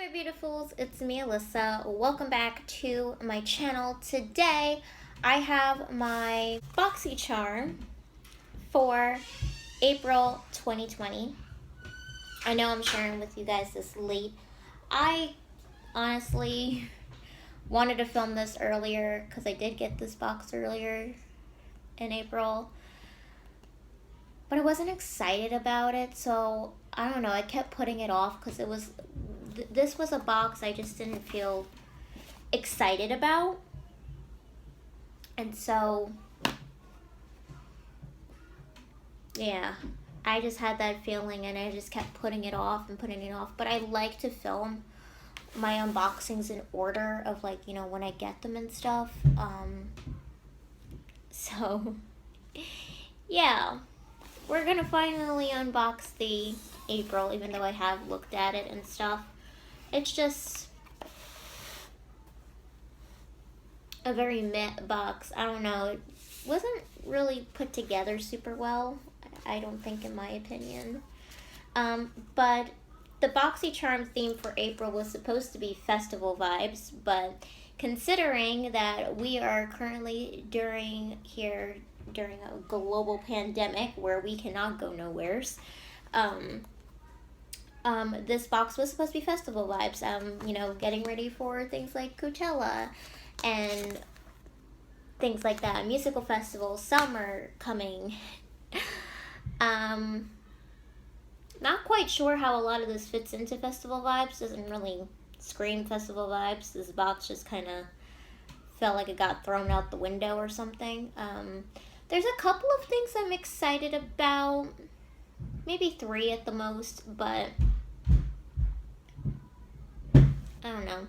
my beautifuls, it's me Alyssa. Welcome back to my channel. Today I have my BOXYCHARM for April 2020. I know I'm sharing with you guys this late. I honestly wanted to film this earlier because I did get this box earlier in April, but I wasn't excited about it, so I don't know, I kept putting it off because this was a box I just didn't feel excited about. And so, yeah, I just had that feeling and I just kept putting it off and putting it off. But I like to film my unboxings in order of, like, you know, when I get them and stuff. So, yeah, we're gonna finally unbox the April, even though I have looked at it and stuff. It's just a very meh box. I don't know. It wasn't really put together super well, I don't think, in my opinion. But the BOXYCHARM theme for April was supposed to be festival vibes, but considering that we are currently during a global pandemic where we cannot go nowheres, this box was supposed to be festival vibes, you know, getting ready for things like Coachella and things like that, musical festivals, summer coming. Not quite sure how a lot of this fits into festival vibes. Doesn't really scream festival vibes. This box just kind of felt like it got thrown out the window or something. There's a couple of things I'm excited about, maybe 3 at the most, but I don't know.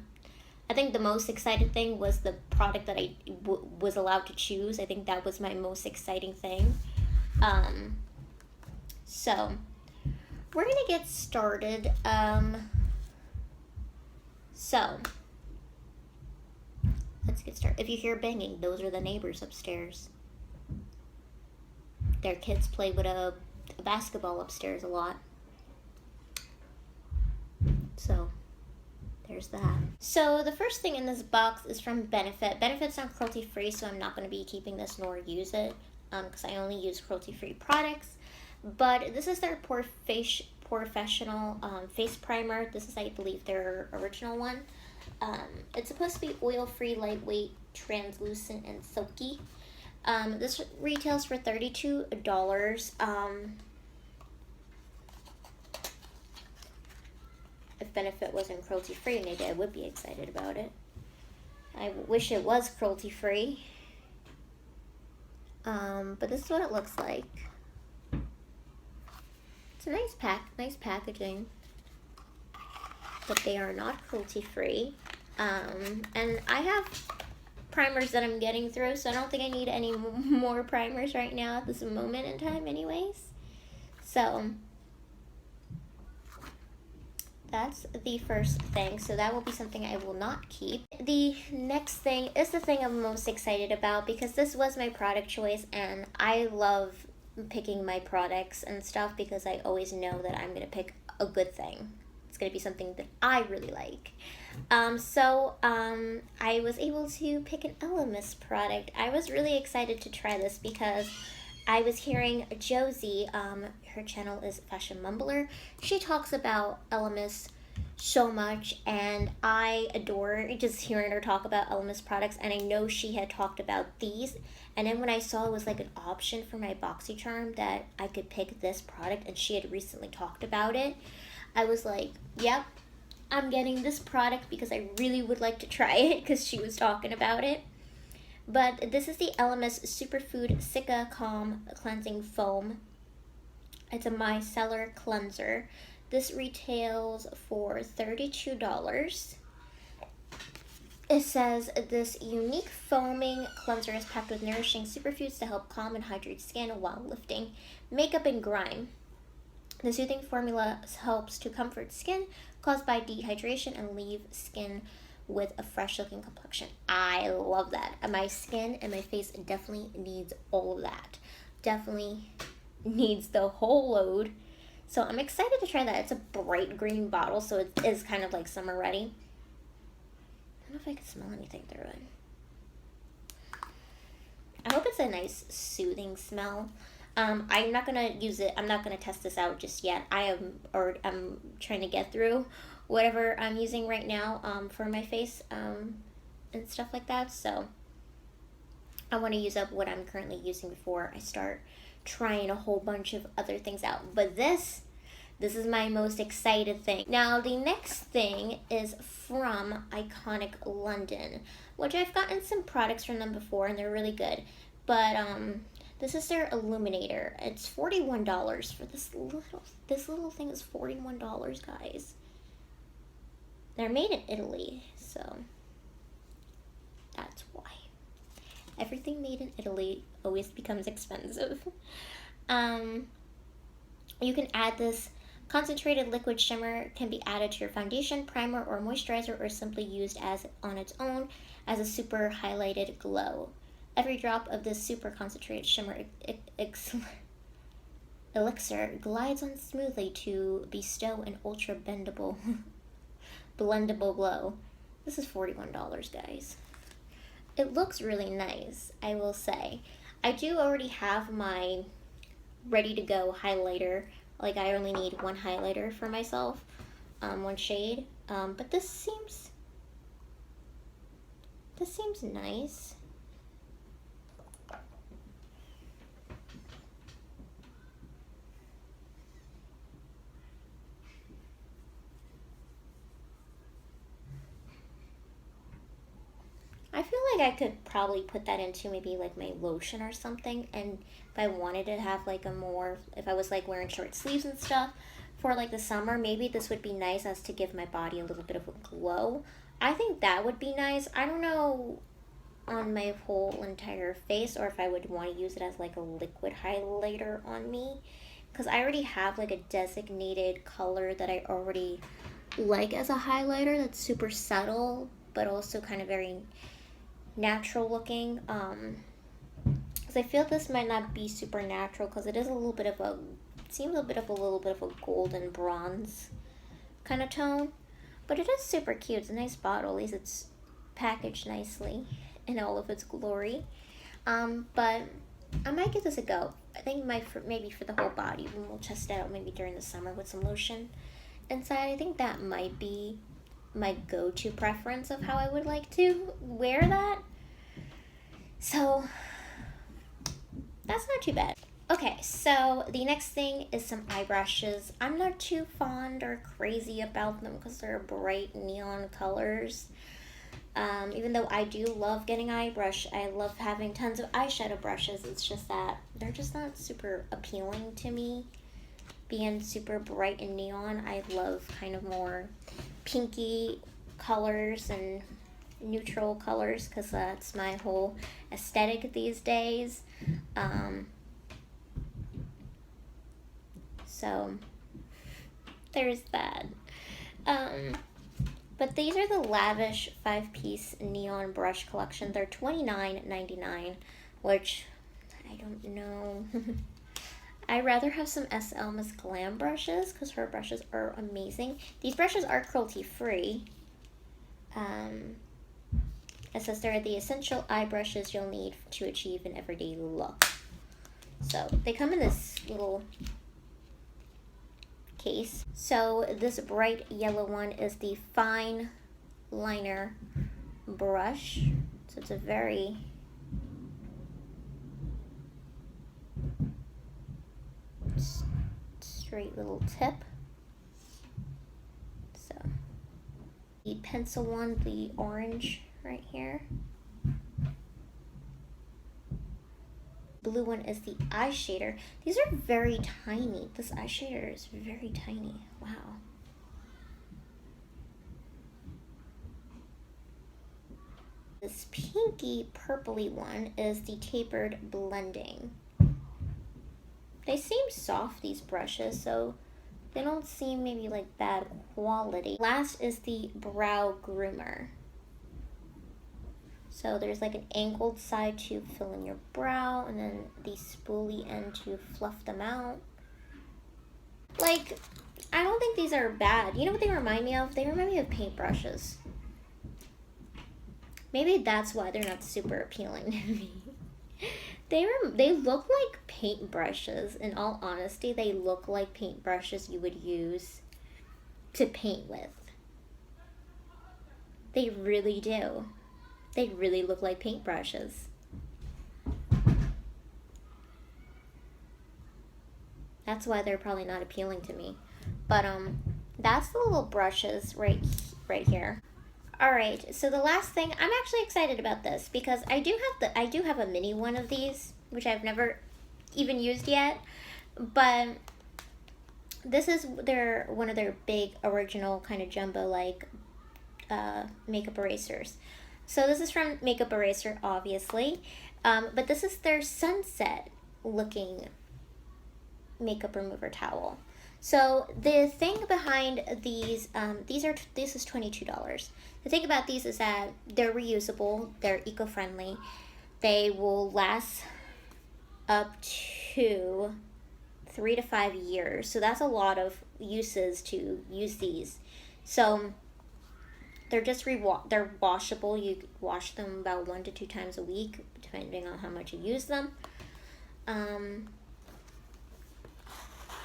I think the most excited thing was the product that I was allowed to choose. I think that was my most exciting thing. So we're gonna get started. So let's get started. If you hear banging, those are the neighbors upstairs. Their kids play with a basketball upstairs a lot. So there's that. So the first thing in this box is from Benefit. Benefit's not cruelty free, so I'm not going to be keeping this nor use it because I only use cruelty free products. But this is their Porefessional face primer. This is, I believe, their original one. It's supposed to be oil free, lightweight, translucent, and silky. This retails for $32. If Benefit wasn't cruelty free, maybe I would be excited about it. I wish it was cruelty free. But this is what it looks like. It's a nice nice packaging. But they are not cruelty free. And I have primers that I'm getting through, so I don't think I need any more primers right now at this moment in time anyways. So that's the first thing, so that will be something I will not keep. The next thing is the thing I'm most excited about because this was my product choice, and I love picking my products and stuff because I always know that I'm going to pick a good thing. It's going to be something that I really like. I was able to pick an Elemis product. I was really excited to try this because I was hearing Josie, her channel is Fashion Mumbler. She talks about Elemis so much, and I adore just hearing her talk about Elemis products, and I know she had talked about these. And then when I saw it was like an option for my BOXYCHARM that I could pick this product, and she had recently talked about it, I was like, yep, I'm getting this product because I really would like to try it because she was talking about it. But this is the Elemis Superfood Cica Calm Cleansing Foam. It's a micellar cleanser. This retails for $32. It says this unique foaming cleanser is packed with nourishing superfoods to help calm and hydrate skin while lifting makeup and grime. The soothing formula helps to comfort skin caused by dehydration and leave skin with a fresh looking complexion. I love that. My skin and my face definitely needs all of that. Definitely needs the whole load. So I'm excited to try that. It's a bright green bottle, so it is kind of like summer ready. I don't know if I can smell anything through it. I hope it's a nice soothing smell. I'm not gonna use it. I'm not gonna test this out just yet. I'm trying to get through whatever I'm using right now for my face and stuff like that. So I want to use up what I'm currently using before I start trying a whole bunch of other things out. But this is my most excited thing. Now the next thing is from Iconic London, which I've gotten some products from them before and they're really good. But this is their Illuminator. It's $41 for this little thing is $41, guys. They're made in Italy, so that's why. Everything made in Italy always becomes expensive. You can add this concentrated liquid shimmer, can be added to your foundation, primer, or moisturizer, or simply used as on its own as a super highlighted glow. Every drop of this super concentrated shimmer elixir glides on smoothly to bestow an ultra bendable, blendable glow. This is $41, guys. It looks really nice, I will say. I do already have my ready to go highlighter. Like, I only need one highlighter for myself, one shade. But this seems nice. I feel like I could probably put that into maybe like my lotion or something, and if I wanted to have like a more, if I was like wearing short sleeves and stuff for like the summer, maybe this would be nice as to give my body a little bit of a glow. I think that would be nice. I don't know on my whole entire face, or if I would want to use it as like a liquid highlighter on me, because I already have like a designated color that I already like as a highlighter that's super subtle but also kind of very natural looking. Because I feel this might not be super natural, because it is a little bit of a, it seems a little bit of a golden bronze kind of tone, but it is super cute. It's a nice bottle. At least it's packaged nicely in all of its glory. But I might give this a go. I think maybe for the whole body, and we'll test it out maybe during the summer with some lotion inside. I think that might be my go-to preference of how I would like to wear that. So that's not too bad. Okay, so the next thing is some eye brushes. I'm not too fond or crazy about them because they're bright neon colors. Even though I do love getting eye brush, I love having tons of eyeshadow brushes. It's just that they're just not super appealing to me. Being super bright and neon, I love kind of more pinky colors and neutral colors, because that's my whole aesthetic these days. So there's that. But these are the Lavish 5-piece neon brush collection. They're $29.99, which I don't know. I'd rather have some Elemis Glam brushes, because her brushes are amazing. These brushes are cruelty-free. It says they're the essential eye brushes you'll need to achieve an everyday look. So they come in this little case. So this bright yellow one is the fine liner brush. So it's a very straight little tip. So the pencil one, the orange right here. Blue one is the eye shader. These are very tiny. This eye shader is very tiny. Wow. This pinky purpley one is the tapered blending. They seem soft, these brushes, so they don't seem maybe like bad quality. Last is the brow groomer. So there's like an angled side to fill in your brow, and then the spoolie end to fluff them out. Like, I don't think these are bad. You know what they remind me of? They remind me of paintbrushes. Maybe that's why they're not super appealing to me. They look like paintbrushes. In all honesty, they look like paintbrushes you would use to paint with. They really do. They really look like paintbrushes. That's why they're probably not appealing to me. But that's the little brushes right here. All right, so the last thing, I'm actually excited about this because I do have a mini one of these, which I've never even used yet, but this is one of their big original kind of jumbo like makeup erasers. So this is from Makeup Eraser, obviously, but this is their sunset looking makeup remover towel. So the thing behind these, this is $22. The thing about these is that they're reusable, they're eco-friendly, they will last up to 3 to 5 years. So that's a lot of uses to use these. So they're just they're washable. You wash them about 1 to 2 times a week, depending on how much you use them.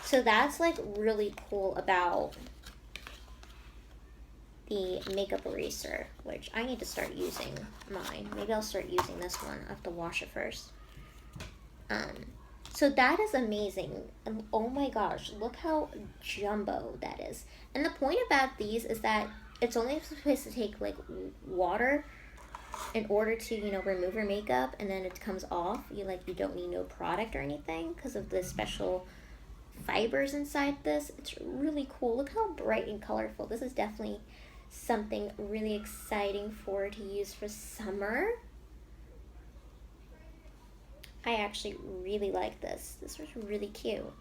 So that's like really cool about the makeup eraser, which I need to start using mine. Maybe I'll start using this one. I have to wash it first. So that is amazing. Oh my gosh, look how jumbo that is. And the point about these is that it's only supposed to take like water in order to, you know, remove your makeup, and then it comes off. You don't need no product or anything because of the special fibers inside this. It's really cool. Look how bright and colorful. This is definitely something really exciting to use for summer. I actually really like this. This was really cute.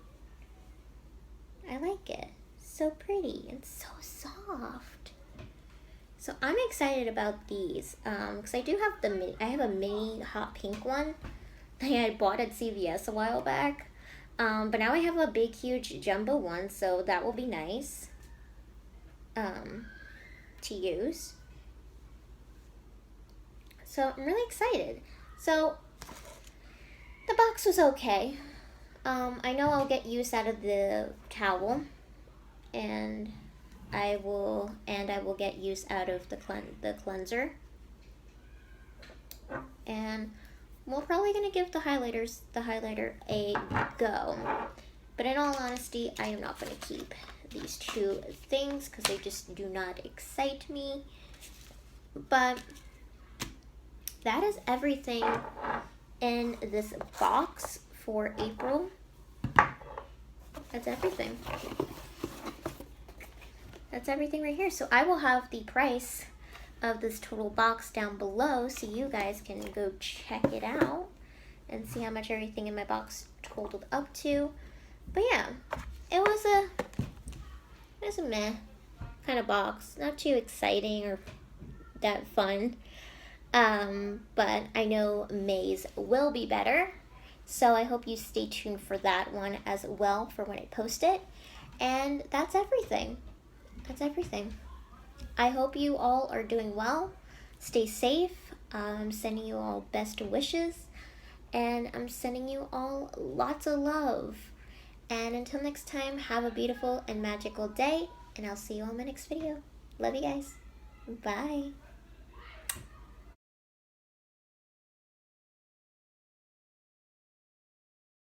I like it. So pretty and so soft. So I'm excited about these because I do have I have a mini hot pink one that I bought at CVS a while back. But now I have a big, huge jumbo one, so that will be nice to use. So I'm really excited. So the box was okay. I know I'll get use out of the towel, and I will get use out of the cleanser, and we're probably gonna give the highlighter a go. But in all honesty, I am not gonna keep these two things because they just do not excite me. But that is everything in this box for April. That's everything. That's everything right here. So I will have the price of this total box down below so you guys can go check it out and see how much everything in my box totaled up to. But yeah, it was a meh kind of box. Not too exciting or that fun. But I know May's will be better. So I hope you stay tuned for that one as well for when I post it. And that's everything. That's everything. I hope you all are doing well. Stay safe. I'm sending you all best wishes. And I'm sending you all lots of love. And until next time, have a beautiful and magical day. And I'll see you on my next video. Love you guys. Bye.